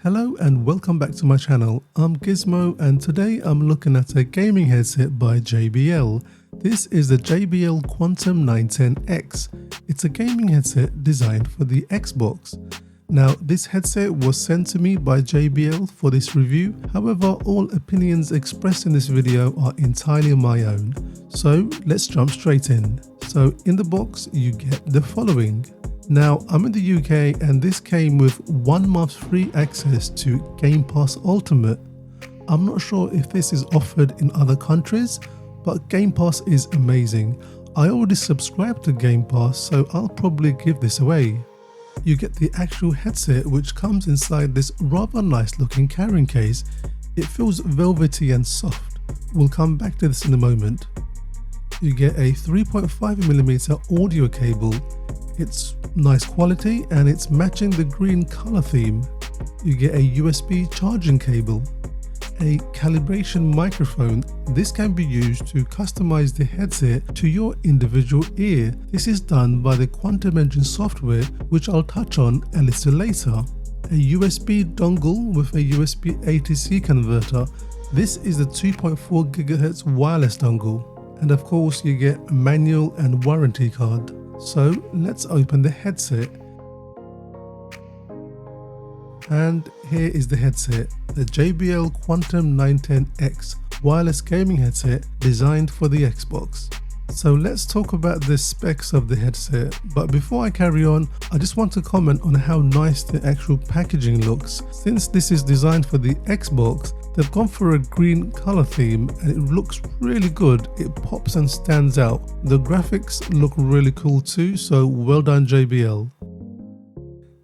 Hello and welcome back to my channel. I'm Gizmo and today I'm looking at a gaming headset by JBL. This is the JBL Quantum 910X. It's a gaming headset designed for the Xbox. Now this headset was sent to me by JBL for this review, however all opinions expressed in this video are entirely my own. So let's jump straight in. So in the box you get the following. Now, I'm in the UK and this came with 1 month free access to Game Pass Ultimate. I'm not sure if this is offered in other countries, but Game Pass is amazing. I already subscribed to Game Pass, so I'll probably give this away. You get the actual headset which comes inside this rather nice looking carrying case. It feels velvety and soft. We'll come back to this in a moment. You get a 3.5mm audio cable. It's nice quality and it's matching the green color theme. You get a USB charging cable, a calibration microphone. This can be used to customize the headset to your individual ear. This is done by the Quantum Engine software, which I'll touch on a little later. A USB dongle with a USB A to C converter. This is the 2.4 GHz wireless dongle. And of course you get a manual and warranty card. So let's open the headset. And here is the headset, the JBL Quantum 910X wireless gaming headset designed for the Xbox. So let's talk about the specs of the headset, but before I carry on, I just want to comment on how nice the actual packaging looks. Since this is designed for the Xbox, they've gone for a green color theme and it looks really good. It pops and stands out. The graphics look really cool too, so well done JBL.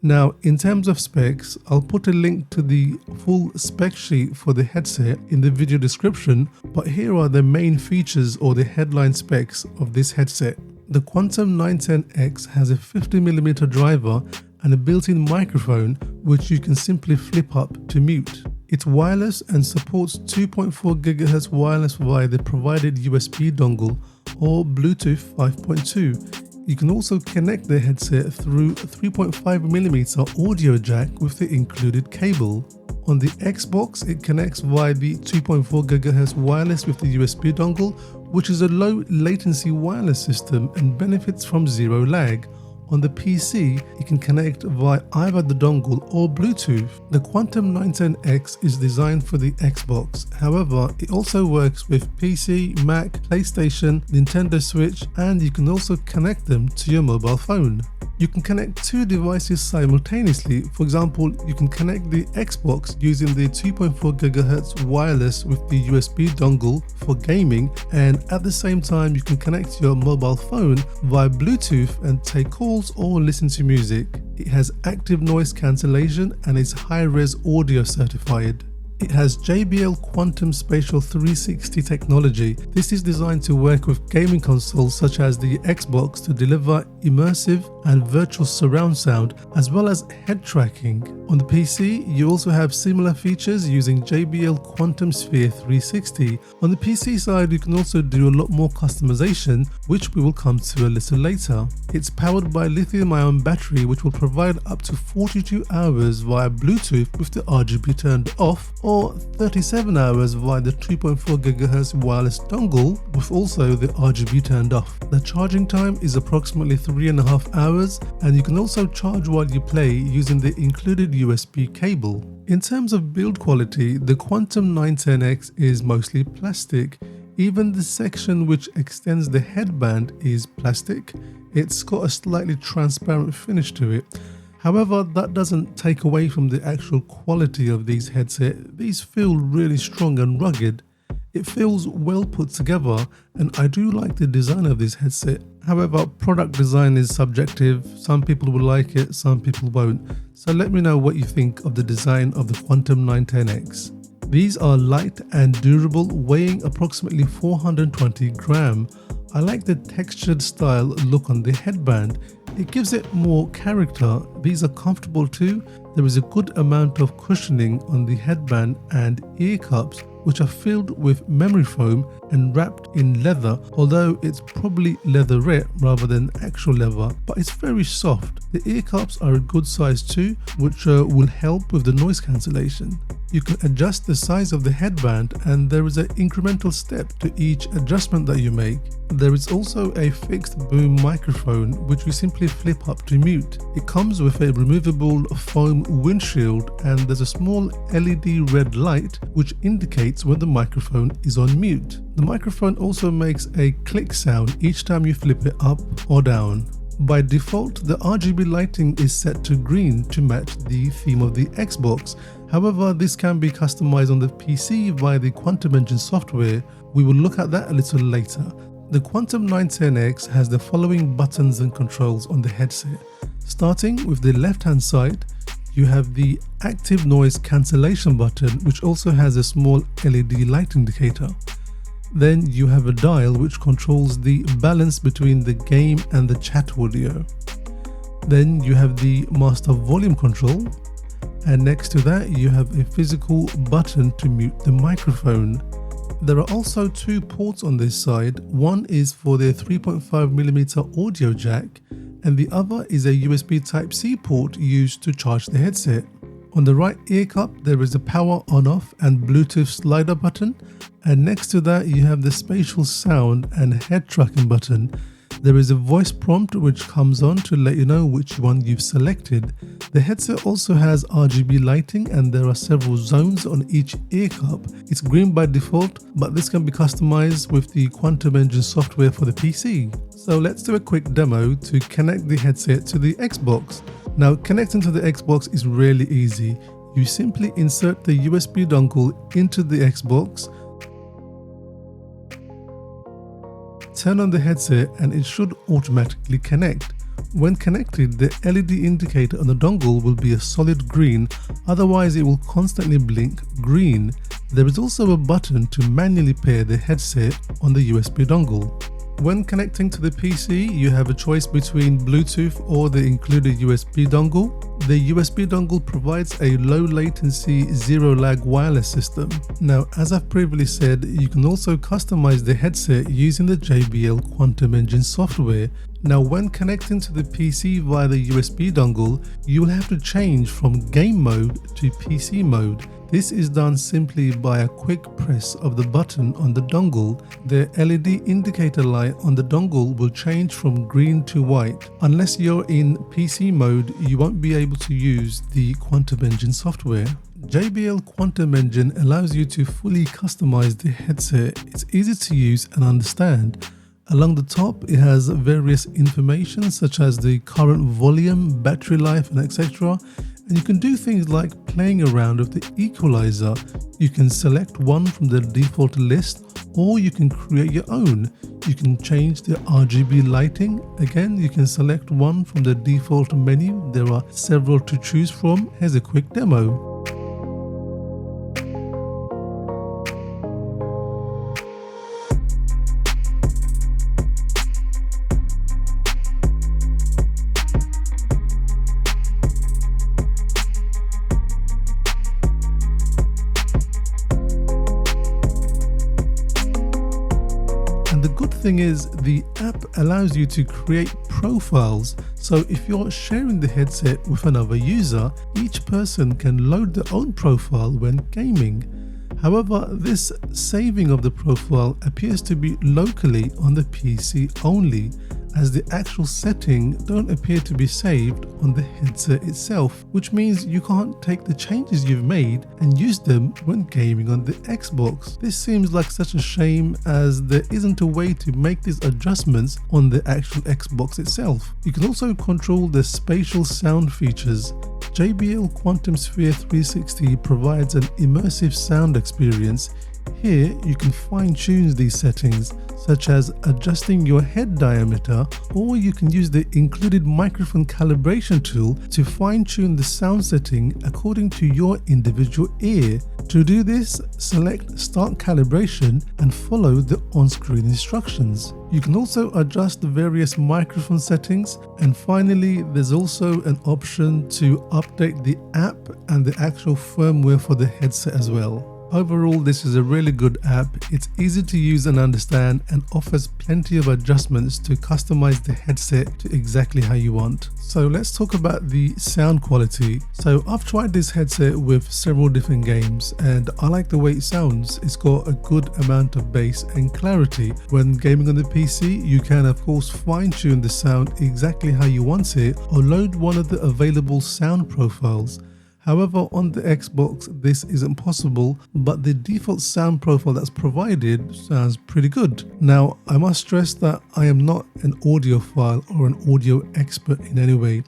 Now, in terms of specs, I'll put a link to the full spec sheet for the headset in the video description, but here are the main features or the headline specs of this headset. The Quantum 910X has a 50mm driver and a built-in microphone which you can simply flip up to mute. It's wireless and supports 2.4 GHz wireless via the provided USB dongle or Bluetooth 5.2. You can also connect the headset through a 3.5mm audio jack with the included cable. On the Xbox, it connects via the 2.4 GHz wireless with the USB dongle, which is a low latency wireless system and benefits from zero lag. On the PC, it can connect via either the dongle or Bluetooth. The Quantum 910X is designed for the Xbox. However, it also works with PC, Mac, PlayStation, Nintendo Switch, and you can also connect them to your mobile phone. You can connect two devices simultaneously. For example, you can connect the Xbox using the 2.4 GHz wireless with the USB dongle for gaming, and at the same time you can connect your mobile phone via Bluetooth and take calls or listen to music. It has active noise cancellation and is high-res audio certified. It has JBL Quantum Spatial 360 technology. This is designed to work with gaming consoles such as the Xbox to deliver immersive and virtual surround sound as well as head tracking. On the PC, you also have similar features using JBL Quantum Sphere 360. On the PC side, you can also do a lot more customization, which we will come to a little later. It's powered by lithium-ion battery, which will provide up to 42 hours via Bluetooth with the RGB turned off, or 37 hours via the 2.4 GHz wireless dongle with also the RGB turned off. The charging time is approximately 3.5 hours, and you can also charge while you play using the included USB cable. In terms of build quality, the Quantum 910X is mostly plastic. Even the section which extends the headband is plastic. It's got a slightly transparent finish to it. However, that doesn't take away from the actual quality of these headsets. These feel really strong and rugged. It feels well put together, and I do like the design of this headset. However, product design is subjective. Some people will like it, some people won't. So let me know what you think of the design of the Quantum 910X. These are light and durable, weighing approximately 420 grams. I like the textured style look on the headband. It gives it more character. These are comfortable too. There is a good amount of cushioning on the headband and ear cups, which are filled with memory foam and wrapped in leather, although it's probably leatherette rather than actual leather, but it's very soft. The ear cups are a good size too, which will help with the noise cancellation. You can adjust the size of the headband, and there is an incremental step to each adjustment that you make. There is also a fixed boom microphone which we simply flip up to mute. It comes with a removable foam windshield, and there's a small LED red light which indicates when the microphone is on mute. The microphone also makes a click sound each time you flip it up or down. By default, the RGB lighting is set to green to match the theme of the Xbox. However, this can be customized on the PC via the Quantum Engine software. We will look at that a little later. The Quantum 910X has the following buttons and controls on the headset. Starting with the left hand side, you have the active noise cancellation button, which also has a small LED light indicator. Then you have a dial which controls the balance between the game and the chat audio. Then you have the master volume control, and next to that you have a physical button to mute the microphone. There are also two ports on this side. One is for the 3.5mm audio jack, and the other is a USB Type-C port used to charge the headset. On the right ear cup there is a power on off and Bluetooth slider button, and next to that you have the spatial sound and head tracking button. There is a voice prompt which comes on to let you know which one you've selected. The headset also has RGB lighting, and there are several zones on each ear cup. It's green by default, but this can be customized with the Quantum Engine software for the PC. So let's do a quick demo to connect the headset to the Xbox. Now, connecting to the Xbox is really easy. You simply insert the USB dongle into the Xbox, turn on the headset, and it should automatically connect. When connected, the LED indicator on the dongle will be a solid green, otherwise it will constantly blink green. There is also a button to manually pair the headset on the USB dongle. When connecting to the PC, you have a choice between Bluetooth or the included USB dongle. The USB dongle provides a low latency, zero lag wireless system. Now, as I've previously said, you can also customize the headset using the JBL Quantum Engine software. Now, when connecting to the PC via the USB dongle, you will have to change from game mode to PC mode. This is done simply by a quick press of the button on the dongle. The LED indicator light on the dongle will change from green to white. Unless you're in PC mode, you won't be able to use the Quantum Engine software. JBL Quantum Engine allows you to fully customize the headset. It's easy to use and understand. Along the top, it has various information such as the current volume, battery life, and etc. And you can do things like playing around with the equalizer. You can select one from the default list, or you can create your own. You can change the RGB lighting. Again, you can select one from the default menu. There are several to choose from. Here's a quick demo. The good thing is the app allows you to create profiles, so if you're sharing the headset with another user, each person can load their own profile when gaming. However, this saving of the profile appears to be locally on the PC only, as the actual settings don't appear to be saved on the headset itself, which means you can't take the changes you've made and use them when gaming on the Xbox. This seems like such a shame, as there isn't a way to make these adjustments on the actual Xbox itself. You can also control the spatial sound features. JBL Quantum Sphere 360 provides an immersive sound experience. Here you can fine-tune these settings, such as adjusting your head diameter, or you can use the included microphone calibration tool to fine-tune the sound setting according to your individual ear. To do this, select Start Calibration and follow the on-screen instructions. You can also adjust the various microphone settings, and finally there's also an option to update the app and the actual firmware for the headset as well. Overall, this is a really good app. It's easy to use and understand and offers plenty of adjustments to customize the headset to exactly how you want. So let's talk about the sound quality. So I've tried this headset with several different games and I like the way it sounds. It's got a good amount of bass and clarity. When gaming on the PC, you can of course fine-tune the sound exactly how you want it or load one of the available sound profiles. However, on the Xbox, this isn't possible, but the default sound profile that's provided sounds pretty good. Now, I must stress that I am not an audiophile or an audio expert in any way,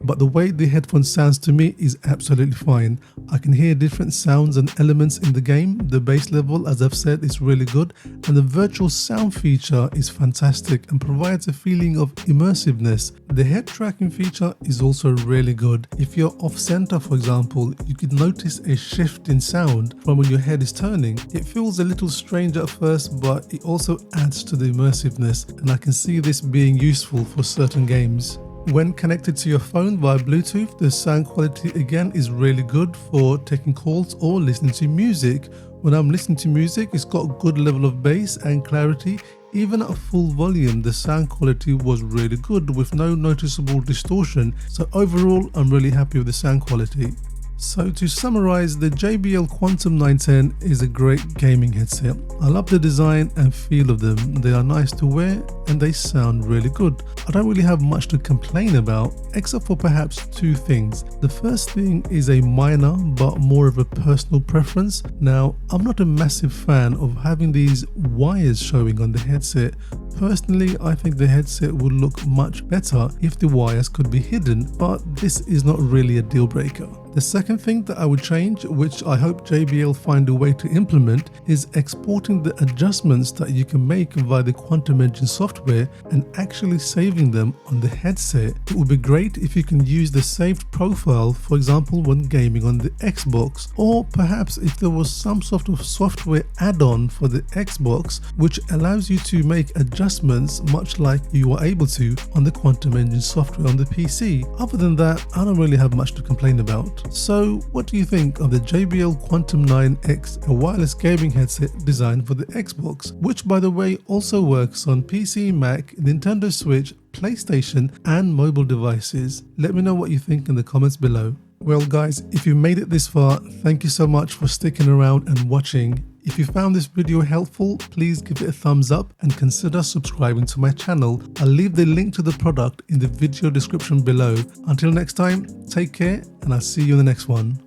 but the way the headphone sounds to me is absolutely fine. I can hear different sounds and elements in the game. The bass level, as I've said, is really good, and the virtual sound feature is fantastic and provides a feeling of immersiveness. The head tracking feature is also really good. If you're off center, for example, you could notice a shift in sound from when your head is turning. It feels a little strange at first, but it also adds to the immersiveness, and I can see this being useful for certain games. When connected to your phone via Bluetooth, the sound quality again is really good for taking calls or listening to music. When I'm listening to music, it's got a good level of bass and clarity. Even at full volume, the sound quality was really good with no noticeable distortion. So overall, I'm really happy with the sound quality. So to summarize, the JBL Quantum 910 is a great gaming headset. I love the design and feel of them. They are nice to wear and they sound really good. I don't really have much to complain about except for perhaps two things. The first thing is a minor but more of a personal preference. Now, I'm not a massive fan of having these wires showing on the headset. Personally, I think the headset would look much better if the wires could be hidden, but this is not really a deal breaker. The second thing that I would change, which I hope JBL find a way to implement, is exporting the adjustments that you can make via the Quantum Engine software and actually saving them on the headset. It would be great if you can use the saved profile, for example, when gaming on the Xbox, or perhaps if there was some sort of software add-on for the Xbox which allows you to make adjustments much like you were able to on the Quantum Engine software on the PC. Other than that, I don't really have much to complain about. So what do you think of the JBL Quantum 9X, a wireless gaming headset designed for the Xbox, which by the way also works on PC, Mac, Nintendo Switch, PlayStation and mobile devices? Let me know what you think in the comments below. Well guys, if you made it this far, thank you so much for sticking around and watching. If you found this video helpful, please give it a thumbs up and consider subscribing to my channel. I'll leave the link to the product in the video description below. Until next time, take care and I'll see you in the next one.